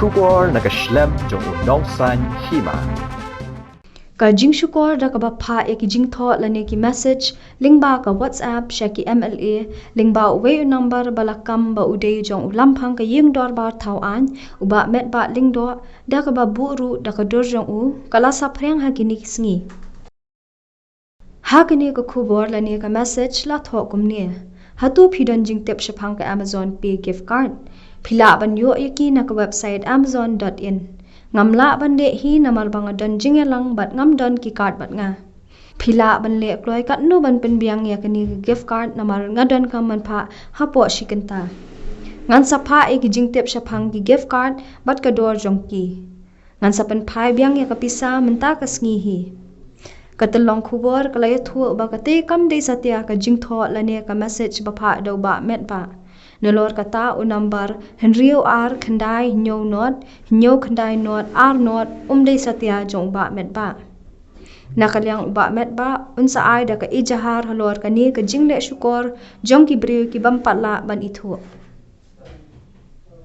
Nongshukor nakaslem jong nongsan Hima. Ka Nongshukor da ka bapha ki jingtho lane ki message Lyngba ka WhatsApp shaki MLA Lyngba we number balakam ba uday jong ulampang ka ying dor bar thau an uba Metbah lingdo da ka ba buru da ka dor jong u kala sapreng ha kini sngi ha kini ka khubor lane ka message la tho kumne hatu phidon jingtep shapang ka Amazon Pay gift card phila ban yo yaki na ka website amazon.in ngamla ban de hi namal bang don jingelang bat ngam don ki card bat nga phila ban le kloi kat no ban pen biang ya kani gift card namal ngadon kam man pha hapo shikanta ngan sapha e ki jingtep shapang ki gift card bat ka dor jongki ngan sapan phai biang ya ka pisa menta ka sngi hi katalong khubor kalay thu ba kate kam de satya ka jingtho lane ka message ba pha do ba Metbah Nolor kata u number Henrio R khandai nyo khandai not R not de satya jong ba Metbah nakalyang ba Metbah unsa ay da ka ijahar halor kani ka jingle shukor jong ki briw ki bampatla ban ithu